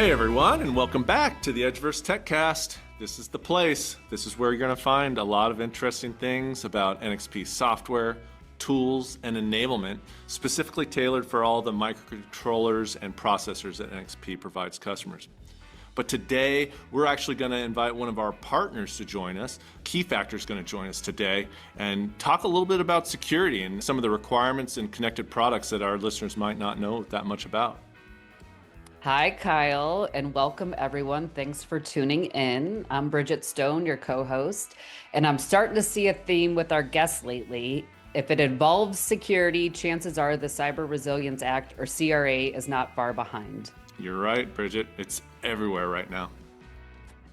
Hey everyone, and welcome back to the EdgeVerse Techcast. This is the place. This is where you're going to find a lot of interesting things about NXP software, tools, and enablement, specifically tailored for all the microcontrollers and processors that NXP provides customers. But today, we're actually going to invite one of our partners to join us. Keyfactor is going to join us today and talk a little bit about security and some of the requirements and connected products that our listeners might not know that much about. Hi, Kyle, and welcome everyone. Thanks for tuning in. I'm Bridgette Stone, your co-host, and I'm starting to see a theme with our guests lately. If it involves security, chances are the Cyber Resilience Act, or CRA, is not far behind. You're right, Bridgette. It's everywhere right now.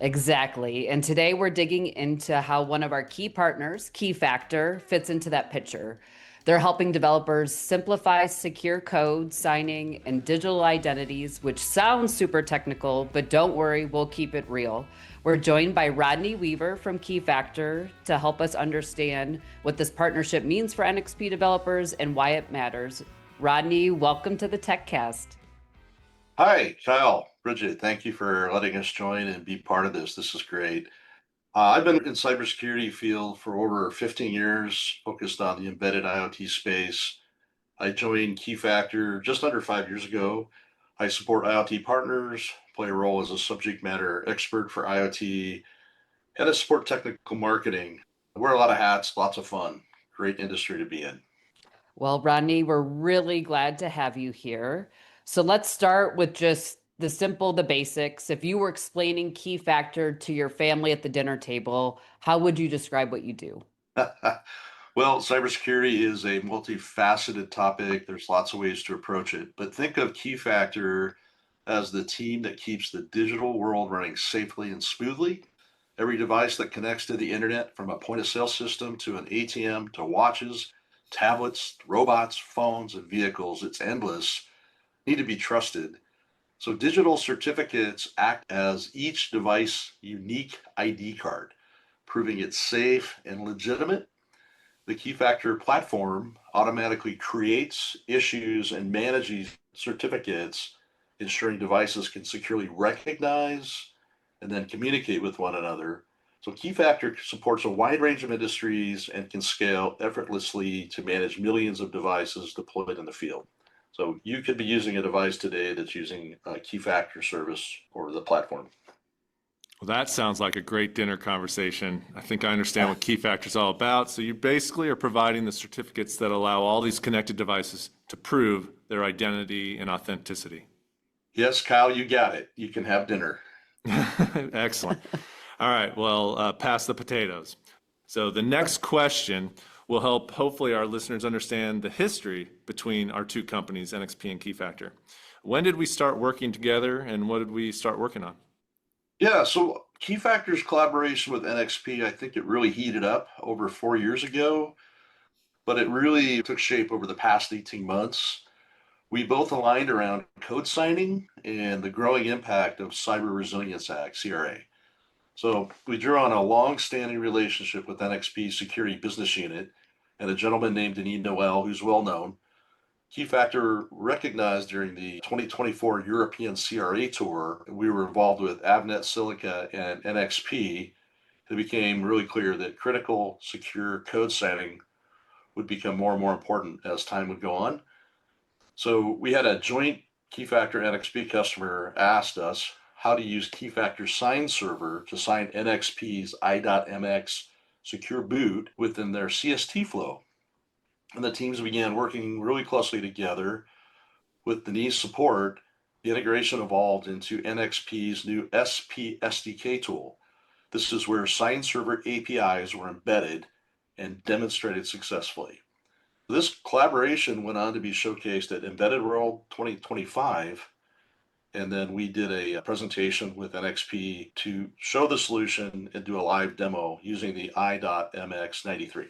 Exactly. And today we're digging into how one of our key partners, Keyfactor, fits into that picture. They're helping developers simplify secure code, signing, and digital identities, which sounds super technical, but don't worry, we'll keep it real. We're joined by Rodney Weaver from Keyfactor to help us understand what this partnership means for NXP developers and why it matters. Rodney, welcome to the TechCast. Hi, Kyle, Bridgette. Thank you for letting us join and be part of this. This is great. I've been in cybersecurity field for over 15 years, focused on the embedded IoT space. I joined Keyfactor just under 5 years ago. I support IoT partners, play a role as a subject matter expert for IoT, and I support technical marketing. I wear a lot of hats, lots of fun. Great industry to be in. Well, Rodney, we're really glad to have you here. So let's start with just the basics. If you were explaining Keyfactor to your family at the dinner table, how would you describe what you do? Well, cybersecurity is a multifaceted topic. There's lots of ways to approach it, but think of Keyfactor as the team that keeps the digital world running safely and smoothly. Every device that connects to the internet, from a point of sale system to an ATM to watches, tablets, robots, phones, and vehicles, it's endless, need to be trusted. So digital certificates act as each device unique ID card, proving it's safe and legitimate. The Keyfactor platform automatically creates, issues, and manages certificates, ensuring devices can securely recognize and then communicate with one another. So Keyfactor supports a wide range of industries and can scale effortlessly to manage millions of devices deployed in the field. So you could be using a device today that's using a Keyfactor service or the platform. Well, that sounds like a great dinner conversation. I think I understand what Keyfactor is all about. So you basically are providing the certificates that allow all these connected devices to prove their identity and authenticity. Yes, Kyle, you got it. You can have dinner. Excellent. All right, well, pass the potatoes. So the next question will help hopefully our listeners understand the history between our two companies, NXP and Keyfactor. When did we start working together and what did we start working on? Yeah, so Keyfactor's collaboration with NXP, I think it really heated up over 4 years ago, but it really took shape over the past 18 months. We both aligned around code signing and the growing impact of Cyber Resilience Act, CRA. So we drew on a long-standing relationship with NXP Security Business Unit and a gentleman named Denis Noel, who's well known. Keyfactor recognized during the 2024 European CRA tour, we were involved with Avnet Silica and NXP. It became really clear that critical secure code signing would become more and more important as time would go on. So we had a joint Keyfactor NXP customer asked us how to use Keyfactor Sign Server to sign NXP's I.MX secure boot within their CST flow. And the teams began working really closely together. With Denis' support, the integration evolved into NXP's new SP-SDK tool. This is where Sign Server APIs were embedded and demonstrated successfully. This collaboration went on to be showcased at Embedded World 2025, and then we did a presentation with NXP to show the solution and do a live demo using the I.MX 93.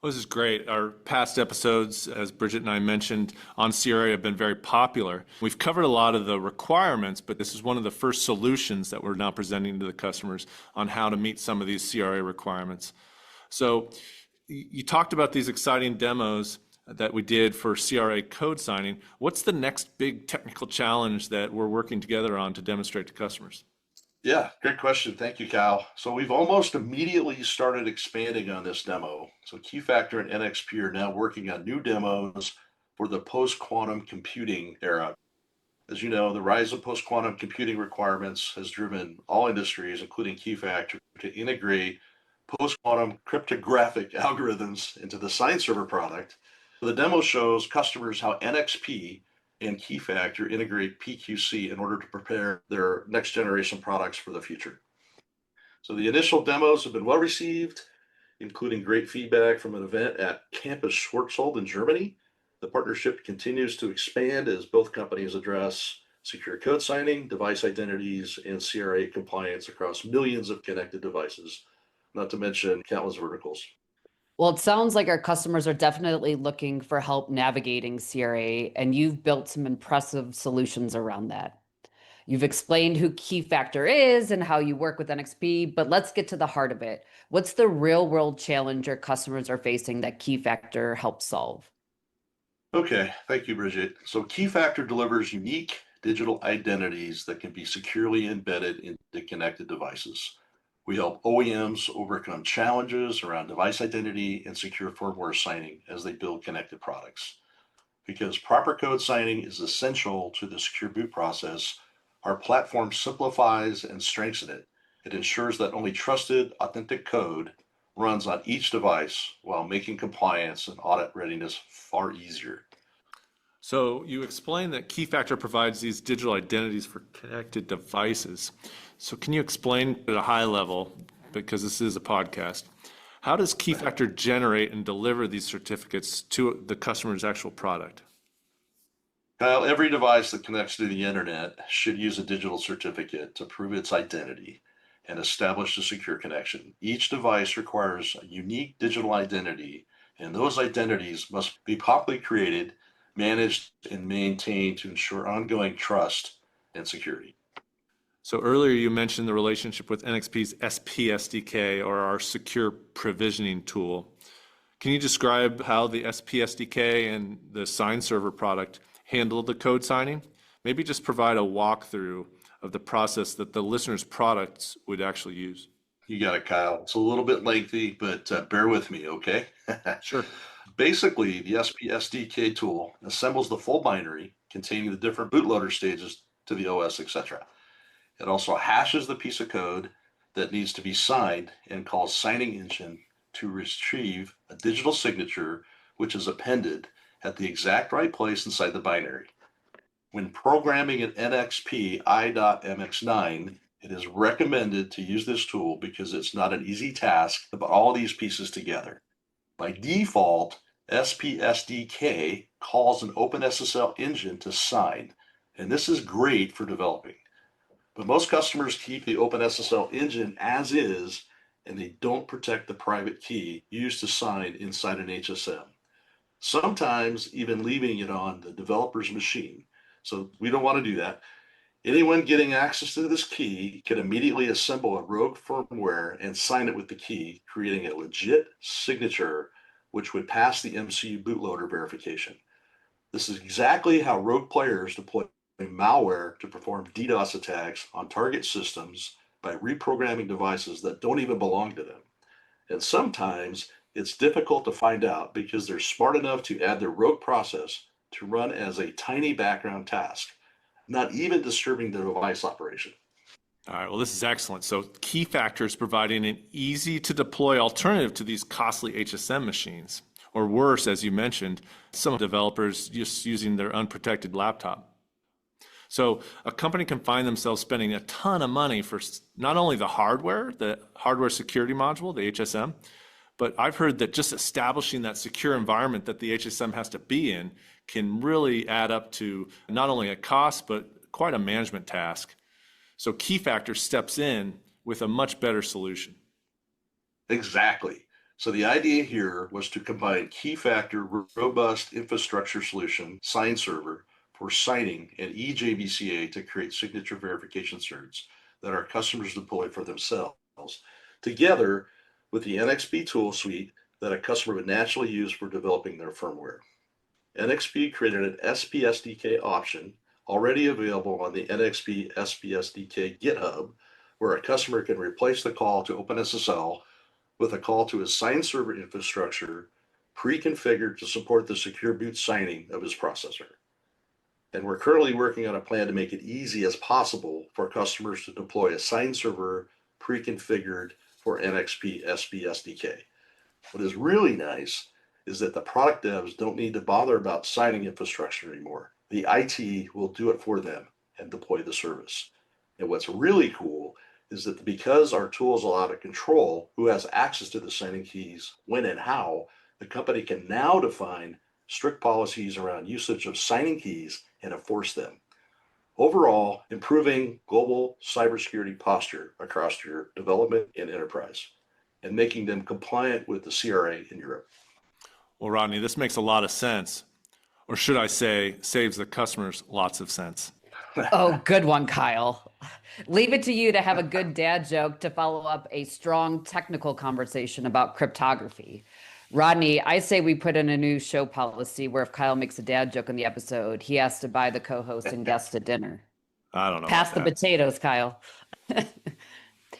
Well, this is great. Our past episodes, as Bridgette and I mentioned, on CRA have been very popular. We've covered a lot of the requirements, but this is one of the first solutions that we're now presenting to the customers on how to meet some of these CRA requirements. So you talked about these exciting demos. that we did for CRA code signing. What's the next big technical challenge that we're working together on to demonstrate to customers? Yeah, great question. Thank you, Kyle. So we've almost immediately started expanding on this demo. So Keyfactor and NXP are now working on new demos for the post-quantum computing era. As you know, the rise of post-quantum computing requirements has driven all industries, including Keyfactor, to integrate post-quantum cryptographic algorithms into the sign server product. The demo shows customers how NXP and Keyfactor integrate PQC in order to prepare their next generation products for the future. So the initial demos have been well received, including great feedback from an event at Campus Schwarzwald in Germany. The partnership continues to expand as both companies address secure code signing, device identities, and CRA compliance across millions of connected devices, not to mention countless verticals. Well, it sounds like our customers are definitely looking for help navigating CRA, and you've built some impressive solutions around that. You've explained who Keyfactor is and how you work with NXP, but let's get to the heart of it. What's the real world challenge your customers are facing that Keyfactor helps solve? Okay, thank you, Bridgette. So Keyfactor delivers unique digital identities that can be securely embedded into connected devices. We help OEMs overcome challenges around device identity and secure firmware signing as they build connected products. Because proper code signing is essential to the secure boot process, our platform simplifies and strengthens it. It ensures that only trusted, authentic code runs on each device while making compliance and audit readiness far easier. So you explained that Keyfactor provides these digital identities for connected devices. So can you explain at a high level, because this is a podcast, how does Keyfactor generate and deliver these certificates to the customer's actual product? Kyle, every device that connects to the internet should use a digital certificate to prove its identity and establish a secure connection. Each device requires a unique digital identity, and those identities must be properly created, managed, and maintained to ensure ongoing trust and security. So earlier you mentioned the relationship with NXP's SP-SDK, or our secure provisioning tool. Can you describe how the SP-SDK and the sign server product handle the code signing? Maybe just provide a walkthrough of the process that the listener's products would actually use. You got it, Kyle. It's a little bit lengthy, but bear with me, okay? Sure. Basically, the SP-SDK tool assembles the full binary containing the different bootloader stages to the OS, etc. It also hashes the piece of code that needs to be signed and calls signing engine to retrieve a digital signature, which is appended at the exact right place inside the binary. When programming an NXP i.MX9, it is recommended to use this tool because it's not an easy task to put all these pieces together. By default, SP-SDK calls an OpenSSL engine to sign, and this is great for developing. But most customers keep the OpenSSL engine as is, and they don't protect the private key used to sign inside an HSM. Sometimes even leaving it on the developer's machine. So we don't want to do that. Anyone getting access to this key can immediately assemble a rogue firmware and sign it with the key, creating a legit signature which would pass the MCU bootloader verification. This is exactly how rogue players deploy malware to perform DDoS attacks on target systems by reprogramming devices that don't even belong to them. And sometimes it's difficult to find out because they're smart enough to add their rogue process to run as a tiny background task, not even disturbing the device operation. All right, well, this is excellent. So Keyfactor is providing an easy to deploy alternative to these costly HSM machines, or worse, as you mentioned, some developers just using their unprotected laptop. So a company can find themselves spending a ton of money for not only the hardware security module, the HSM, but I've heard that just establishing that secure environment that the HSM has to be in can really add up to not only a cost, but quite a management task. So Keyfactor steps in with a much better solution. Exactly. So the idea here was to combine Keyfactor robust infrastructure solution, sign server, for signing and eJBCA to create signature verification certs that our customers deploy for themselves, together with the NXP tool suite that a customer would naturally use for developing their firmware. NXP created an SP-SDK option already available on the NXP SP-SDK GitHub, where a customer can replace the call to OpenSSL with a call to his signed server infrastructure pre-configured to support the secure boot signing of his processor. And we're currently working on a plan to make it easy as possible for customers to deploy a signed server pre-configured for NXP SP-SDK. What is really nice is that the product devs don't need to bother about signing infrastructure anymore. The IT will do it for them and deploy the service. And what's really cool is that because our tools allow to control who has access to the signing keys, when and how, the company can now define strict policies around usage of signing keys and enforce them. Overall, improving global cybersecurity posture across your development and enterprise, and making them compliant with the CRA in Europe. Well, Rodney, this makes a lot of sense. Or should I say, saves the customers lots of sense. Oh, good one, Kyle. Leave it to you to have a good dad joke to follow up a strong technical conversation about cryptography. Rodney, I say we put in a new show policy where if Kyle makes a dad joke in the episode, he has to buy the co-host and guest a dinner. I don't know. Pass the potatoes, Kyle.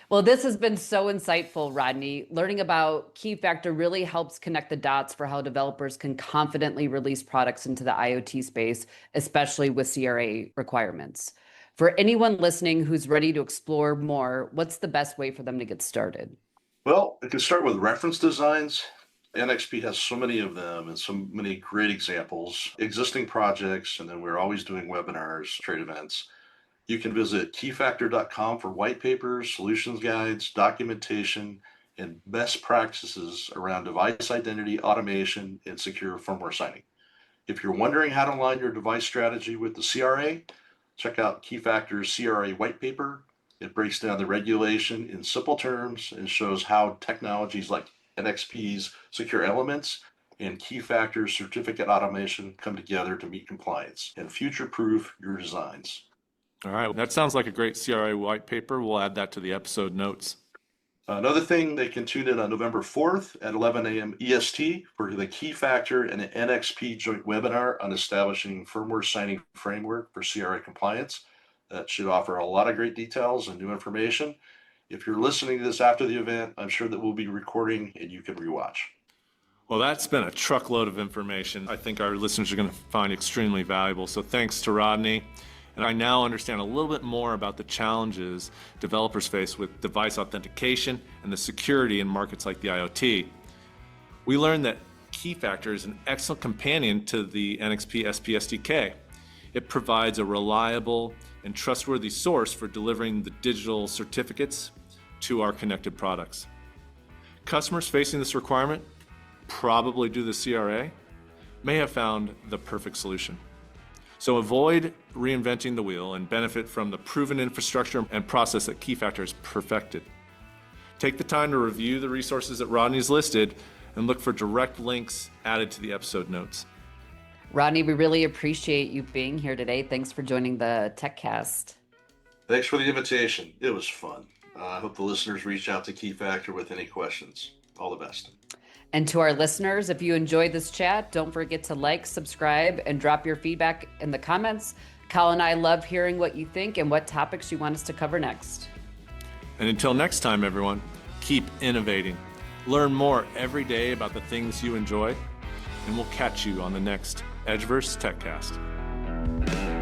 Well, this has been so insightful, Rodney. Learning about Keyfactor really helps connect the dots for how developers can confidently release products into the IoT space, especially with CRA requirements. For anyone listening who's ready to explore more, what's the best way for them to get started? Well, it can start with reference designs. NXP has so many of them and so many great examples, existing projects, and then we're always doing webinars, trade events. You can visit keyfactor.com for white papers, solutions guides, documentation, and best practices around device identity, automation, and secure firmware signing. If you're wondering how to align your device strategy with the CRA, check out Keyfactor's CRA white paper. It breaks down the regulation in simple terms and shows how technologies like NXP's secure elements and Keyfactor's certificate automation come together to meet compliance and future-proof your designs. All right, that sounds like a great CRA white paper. We'll add that to the episode notes. Another thing, they can tune in on November 4th at 11 a.m. EST for the Keyfactor and NXP joint webinar on establishing firmware signing framework for CRA compliance. That should offer a lot of great details and new information. If you're listening to this after the event, I'm sure that we'll be recording and you can rewatch. Well, that's been a truckload of information I think our listeners are going to find extremely valuable. So thanks to Rodney. And I now understand a little bit more about the challenges developers face with device authentication and the security in markets like the IoT. We learned that Keyfactor is an excellent companion to the NXP SP-SDK. It provides a reliable and trustworthy source for delivering the digital certificates to our connected products. Customers facing this requirement, probably due to the CRA, may have found the perfect solution. So avoid reinventing the wheel and benefit from the proven infrastructure and process that Keyfactor has perfected. Take the time to review the resources that Rodney's listed and look for direct links added to the episode notes. Rodney, we really appreciate you being here today. Thanks for joining the TechCast. Thanks for the invitation. It was fun. I hope the listeners reach out to Keyfactor with any questions. All the best. And to our listeners, if you enjoyed this chat, don't forget to like, subscribe, and drop your feedback in the comments. Kyle and I love hearing what you think and what topics you want us to cover next. And until next time, everyone, keep innovating. Learn more every day about the things you enjoy, and we'll catch you on the next EdgeVerse Techcast.